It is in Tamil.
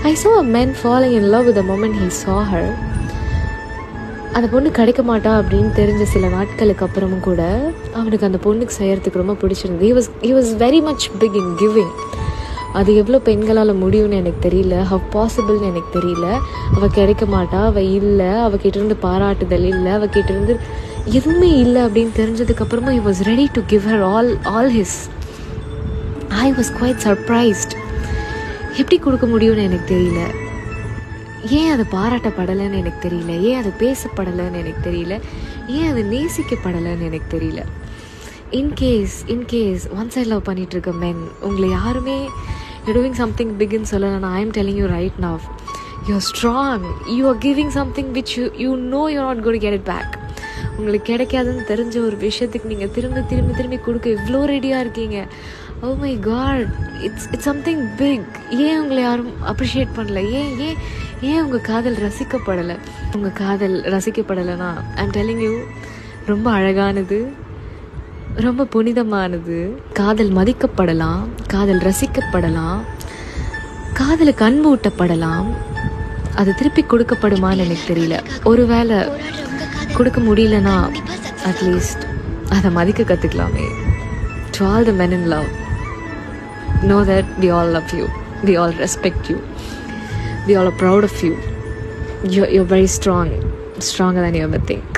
I saw a man falling in love with the moment he saw her. அந்த பொண்ணு கிடைக்க மாட்டா அப்படின்னு தெரிஞ்ச சில நாட்களுக்கு அப்புறமும் கூட அவனுக்கு அந்த பொண்ணுக்கு செய்கிறதுக்கு ரொம்ப பிடிச்சிருந்தது. he was very much big in giving. அது எவ்வளோ பெண்களால் முடியும்னு எனக்கு தெரியல, how possibleன்னு எனக்கு தெரியல. அவள் கிடைக்க மாட்டா, அவள் இல்லை, அவகிட்டேருந்து பாராட்டுதல் இல்லை, அவகிட்டேருந்து எதுவுமே இல்லை அப்படின்னு தெரிஞ்சதுக்கப்புறமா he was ready to give her all his. I was quite surprised. எப்படி கொடுக்க முடியும்னு எனக்கு தெரியல. ஏன் அது பாராட்டப்படலைன்னு எனக்கு தெரியல, ஏன் அது பேசப்படலைன்னு எனக்கு தெரியல, ஏன் அது நேசிக்கப்படலைன்னு எனக்கு தெரியல. இன்கேஸ் ஒன் சைட் லவ் பண்ணிகிட்ருக்க மென் உங்களை யாருமே you're doing something bigன்னு சொல்லலைன்னா I am telling you right now, you're strong, you are giving something which you know you're not going to get it back. உங்களுக்கு கிடைக்காதுன்னு தெரிஞ்ச ஒரு விஷயத்துக்கு நீங்கள் திரும்பி கொடுக்க இவ்வளோ ரெடியாக இருக்கீங்க. Oh my God, it's something big. ஏன் உங்களை யாரும் அப்ரிஷியேட் பண்ணல? ஏன் உங்கள் காதல் ரசிக்கப்படலை? உங்கள் காதல் ரசிக்கப்படலைன்னா ஐ எம் டெல்லிங் யூ, ரொம்ப அழகானது, ரொம்ப புனிதமானது. காதல் மதிக்கப்படலாம், காதல் ரசிக்கப்படலாம், காதலுக்கு அன்பு ஊட்டப்படலாம். அது திருப்பி கொடுக்கப்படுமான்னு எனக்கு தெரியல. ஒருவேளை கொடுக்க முடியலன்னா அட்லீஸ்ட் அதை மதிக்க கற்றுக்கலாமே. To all the men in love, know that we all love you, we all respect you, we all are proud of you. You're very strong, stronger than you ever think.